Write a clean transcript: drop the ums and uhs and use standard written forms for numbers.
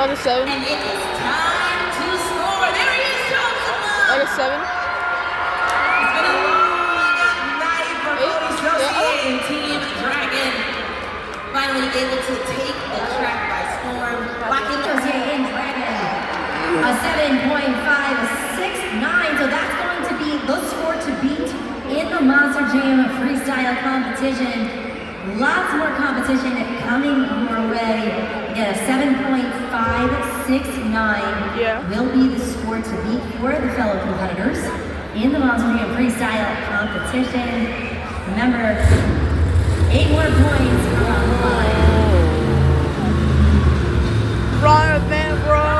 Like a 7. And it is time to score. There he is, Joseph. Like a 7. It's been a long night for Cody Saucier and Team Dragon. Finally able to take the track by storm. Joaquin Saucier and Dragon. A 7.569. So that's going to be the score to beat in the Monster Jam freestyle competition. Lots more competition coming your way. Again, a 7.569 will be the score to beat for the fellow competitors in the Monster Jam freestyle competition. Remember, 8 more points are on the line. Run, man, run.